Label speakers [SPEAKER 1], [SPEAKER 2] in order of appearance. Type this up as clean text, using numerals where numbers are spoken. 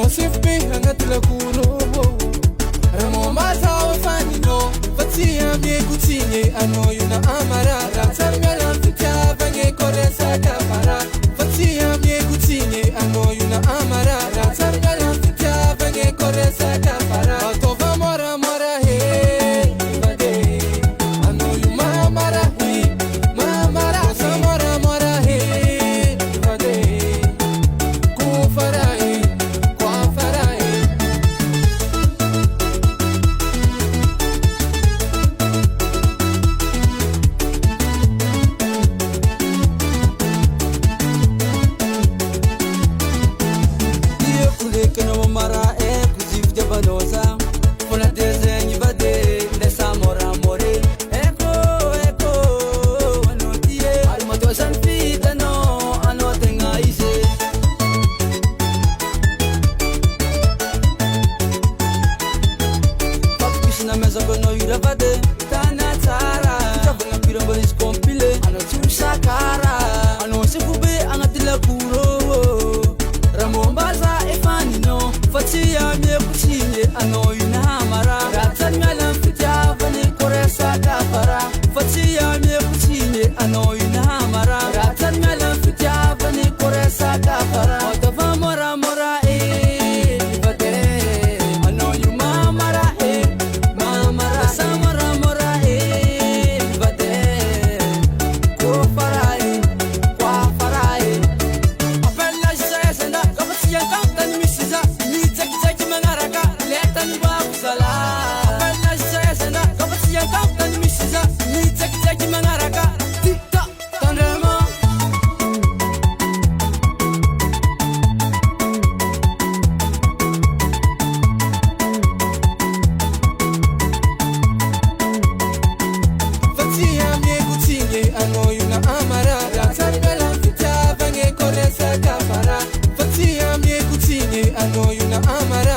[SPEAKER 1] Asif be hangat la kuro Ramo mata wa fanino Fatia me kutinye ano yuna amara Ratar ngalan fita vange kore saka para Fatia me kutinye ano yuna amara Ratar ngalan fita vange kore saka para Tova mora mora he Vade ano yuma amara he Mamara sa mora mora he Vade Kufara he Kwafara he Keno mara kuzif de balosa Ona desenho vade dessa mora more Eco ano tie Alma to san fita no ano tenga ise Papis na mesa kono yura vade Tana tara Chavanga pirambalis compile Ano chusa kara Ano se fube angatila kuro Ramombaza efanino Fatia me kutinye ano yuna hamara Ratar ngalan fita vani koresa kafara Fatia me kutinye ano yuna hamara Ratar ngalan fita vani koresa kafara Otava mora mora vade ano yuma mara mamara samara mora vade kofara kwa fara Apella jaya senda kapasiya kaptan misiza ni taki mangaraka letan babusala Apella jaya senda kapasiya kaptan misiza ni taki mangaraka tikta tanrema Fatia me kutinye ano yuna amara Ratar ngalan fita vange kore saka para Fatia me kutinye ano yuna amara